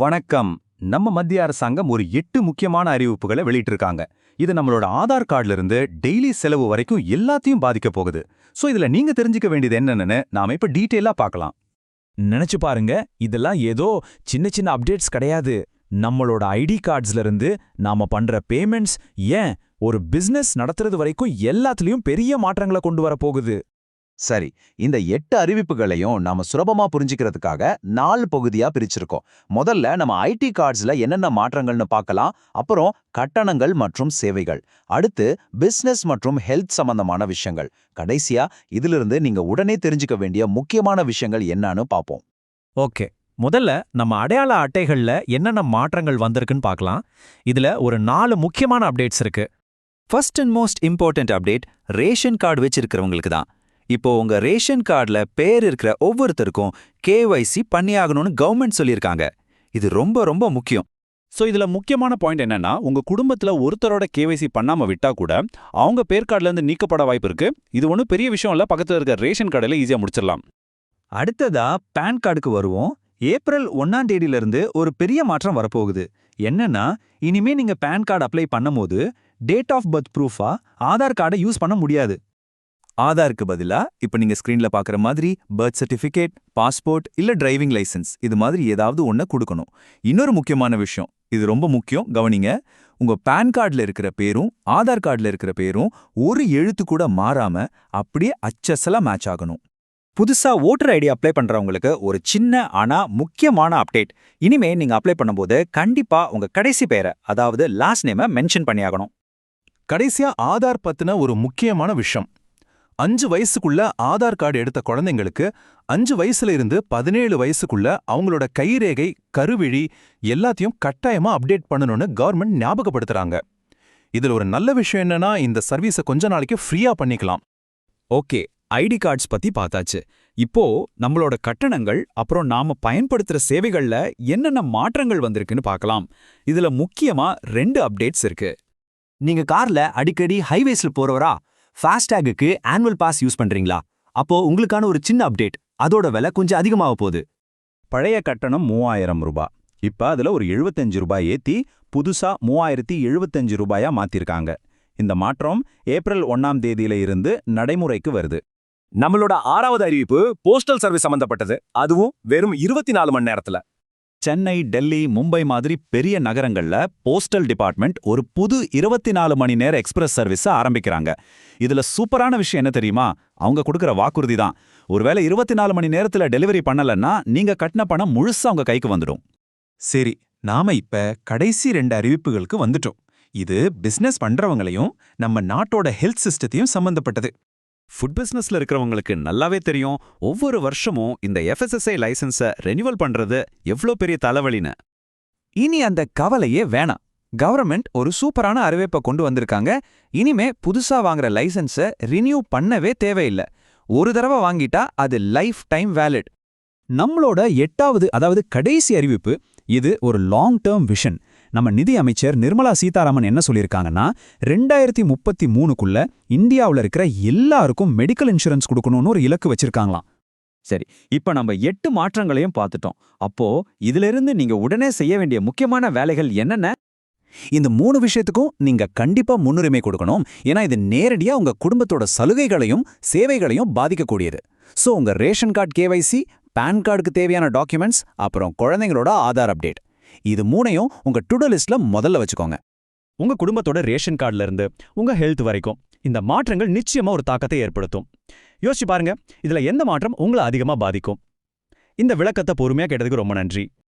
வணக்கம். நம்ம மத்திய அரசாங்கம் ஒரு 8 முக்கியமான அறிவிப்புகளை வெளியிட்டிருக்காங்க. இது நம்மளோட ஆதார் கார்டுல இருந்து டெய்லி செலவு வரைக்கும் எல்லாத்தையும் பாதிக்க போகுது. சோ இதுல நீங்க தெரிஞ்சுக்க வேண்டியது என்னன்னு நாம இப்ப டீடைலா பார்க்கலாம். நினைச்சு பாருங்க, இதெல்லாம் ஏதோ சின்ன சின்ன அப்டேட்ஸ் கிடையாது. நம்மளோட ஐடி கார்ட்ஸ்ல இருந்து நாம பண்ற பேமெண்ட்ஸ், ஏன் ஒரு பிசினஸ் நடத்துறது வரைக்கும் எல்லாத்துலயும் பெரிய மாற்றங்களை கொண்டு வர போகுது. சரி, இந்த 8 அறிவிப்புகளையும் நாம சுலபமா புரிஞ்சுக்கிறதுக்காக 4 பகுதியா பிரிச்சிருக்கோம். முதல்ல நம்ம ஐடி கார்ட்ஸ்ல என்னென்ன மாற்றங்கள்னு பார்க்கலாம். அப்புறம் கட்டணங்கள் மற்றும் சேவைகள். அடுத்து பிசினஸ் மற்றும் ஹெல்த் சம்பந்தமான விஷயங்கள். கடைசியா இதிலிருந்து நீங்க உடனே தெரிஞ்சுக்க வேண்டிய முக்கியமான விஷயங்கள் என்னன்னு பார்ப்போம். ஓகே, முதல்ல நம்ம அடையாள அட்டைகள்ல என்னென்ன மாற்றங்கள் வந்திருக்குன்னு பார்க்கலாம். இதுல ஒரு 4 முக்கியமான அப்டேட்ஸ் இருக்கு. First and most important update ration card வச்சிருக்கிறவங்களுக்கு தான். இப்போ உங்க ரேஷன் கார்டுல பேர் இருக்கிற ஒவ்வொருத்தருக்கும் கேஒய்சி பண்ணியாகணும்னு கவர்மெண்ட் சொல்லியிருக்காங்க. இது ரொம்ப ரொம்ப முக்கியம். சோ இதுல முக்கியமான பாயிண்ட் என்னன்னா, உங்க குடும்பத்துல ஒருத்தரோட கேவைசி பண்ணாம விட்டா கூட அவங்க பேர் கார்டுல இருந்து நீக்கப்பட வாய்ப்பு இருக்கு. இது ஒன்றும் பெரிய விஷயம் இல்ல, பக்கத்துல இருக்க ரேஷன் கார்டுல ஈஸியா முடிச்சிடலாம். அடுத்ததா பான் கார்டுக்கு வருவோம். ஏப்ரல் 1ஆம் தேதியிலிருந்து ஒரு பெரிய மாற்றம் வரப்போகுது. என்னன்னா, இனிமே நீங்க பான் கார்டு அப்ளை பண்ணும்போது டேட் ஆஃப் பர்த் ப்ரூஃபா ஆதார் கார்டை யூஸ் பண்ண முடியாது. ஆதாருக்கு பதிலா இப்ப நீங்க ஸ்கிரீன்ல பாக்குற மாதிரி பர்த் சர்டிபிகேட், பாஸ்போர்ட் இல்ல டிரைவிங் லைசென்ஸ் இது மாதிரி ஏதாவது ஒண்ணு கொடுக்கணும். இன்னொரு முக்கியமான விஷயம், இது ரொம்ப முக்கியம், கவனிங்க. உங்க பான் கார்டுல இருக்கிற பேரும் ஆதார் கார்டுல இருக்கிற பேரும் ஒரு எழுத்து கூட மாறாம அப்படியே அச்சசலா மேட்ச் ஆகணும். புதுசா ஓட்டர் ஐடி அப்ளை பண்றவங்களுக்கு ஒரு சின்ன ஆனா முக்கியமான அப்டேட். இனிமே நீங்க அப்ளை பண்ணும்போது கண்டிப்பா உங்க கடைசி பேரை, அதாவது லாஸ்ட் நேமை மென்ஷன் பண்ணியாகணும். கடைசியா ஆதார் பத்தின ஒரு முக்கியமான விஷயம். 5 வயசுக்குள்ள ஆதார் கார்டு எடுத்த குழந்தைங்களுக்கு 5 வயசுல இருந்து 17 வயசுக்குள்ள அவங்களோட கைரேகை, கருவிழி எல்லாத்தையும் கட்டாயமா அப்டேட் பண்ணணும்னு கவர்மெண்ட் ஞாபகப்படுத்துறாங்க. இதுல ஒரு நல்ல விஷயம் என்னன்னா, இந்த சர்வீஸை கொஞ்ச நாளைக்கு ஃப்ரீயா பண்ணிக்கலாம். ஓகே, ஐடி கார்ட்ஸ் பத்தி பார்த்தாச்சு. இப்போ நம்மளோட கட்டணங்கள் அப்புறம் நாம பயன்படுத்துற சேவைகள்ல என்னென்ன மாற்றங்கள் வந்திருக்குன்னு பார்க்கலாம். இதுல முக்கியமா 2 அப்டேட்ஸ் இருக்கு. நீங்க கார்ல அடிக்கடி ஹைவேஸ்ல போறவரா? ஃபாஸ்டேகுக்கு ஆனுவல் பாஸ் யூஸ் பண்றீங்களா? அப்போ உங்களுக்கான ஒரு சின்ன அப்டேட். அதோட விலை கொஞ்சம் அதிகமாக போகுது. பழைய கட்டணம் 3000 ரூபாய். இப்ப அதுல ஒரு 75 ரூபாய் ஏத்தி புதுசா 3075 ரூபாயா மாத்திருக்காங்க. இந்த மாற்றம் ஏப்ரல் 1ஆம் தேதியில இருந்து நடைமுறைக்கு வருது. நம்மளோட 6வது அறிவிப்பு போஸ்டல் சர்வீஸ் சம்பந்தப்பட்டது. அதுவும் வெறும் 24 மணி நேரத்துல. சென்னை, டெல்லி, மும்பை மாதிரி பெரிய நகரங்கள்ல போஸ்டல் டிபார்ட்மெண்ட் ஒரு புது 24 மணி நேர எக்ஸ்பிரஸ் சர்வீஸை ஆரம்பிக்கிறாங்க. இதுல சூப்பரான விஷயம் என்ன தெரியுமா? அவங்க கொடுக்கிற வாக்குறுதி தான். ஒருவேளை 24 மணி நேரத்துல டெலிவரி பண்ணலன்னா நீங்க கட்டின பணம் முழுசா உங்க கைக்கு வந்துடும். சரி, நாம இப்ப கடைசி 2 அறிவிப்புகளுக்கு வந்துட்டோம். இது பிசினஸ் பண்றவங்களையும் நம்ம நாட்டோட ஹெல்த் சிஸ்டத்தையும் சம்பந்தப்பட்டது. ஃபுட் பிசினஸ்ல இருக்கிறவங்களுக்கு நல்லாவே தெரியும், ஒவ்வொரு வருஷமும் இந்த எஃப்எஸ்எஸ்ஐ லைசன்ஸை ரெனியூவல் பண்றது எவ்வளோ பெரிய தலைவலின்னு. இனி அந்த கவலையே வேணாம். கவர்மெண்ட் ஒரு சூப்பரான அறிவிப்பை கொண்டு வந்திருக்காங்க. இனிமே புதுசா வாங்குற லைசன்ஸை ரினியூ பண்ணவே தேவையில்லை. ஒரு தடவை வாங்கிட்டா அது லைஃப் டைம் வேலிட். நம்மளோட 8வது, அதாவது கடைசி அறிவிப்பு, இது ஒரு லாங் டேர்ம் விஷன். நம்ம நிதி அமைச்சர் நிர்மலா சீதாராமன் என்ன சொல்லியிருக்காங்கன்னா, 2033க்குள்ள இந்தியாவில் இருக்கிற எல்லாருக்கும் மெடிக்கல் இன்சூரன்ஸ் கொடுக்கணும்னு ஒரு இலக்கு வச்சிருக்காங்களாம். சரி, இப்ப நம்ம 8 மாற்றங்களையும் பார்த்துட்டோம். அப்போ இதிலிருந்து நீங்க உடனே செய்ய வேண்டிய முக்கியமான வேலைகள் என்னென்ன? இந்த 3 விஷயத்துக்கும் நீங்க கண்டிப்பா முன்னுரிமை கொடுக்கணும். ஏன்னா இது நேரடியா உங்க குடும்பத்தோட சலுகைகளையும் சேவைகளையும் பாதிக்கக்கூடியது. சோ உங்க ரேஷன் கார்டு கேவைசி, பான் கார்டுக்கு தேவையான டாக்குமெண்ட்ஸ், அப்புறம் குழந்தைங்களோட ஆதார் அப்டேட், இது 3ஐயும் உங்க டு-டூ லிஸ்ட்ல முதல்ல வச்சுக்கோங்க. உங்க குடும்பத்தோட ரேஷன் கார்டுல இருந்து உங்க ஹெல்த் வரைக்கும் இந்த மாற்றங்கள் நிச்சயமா ஒரு தாக்கத்தை ஏற்படுத்தும். யோசிச்சு பாருங்க, இதுல எந்த மாற்றம் உங்களை அதிகமா பாதிக்கும்? இந்த விளக்கத்தை பொறுமையா கேட்டதுக்கு ரொம்ப நன்றி.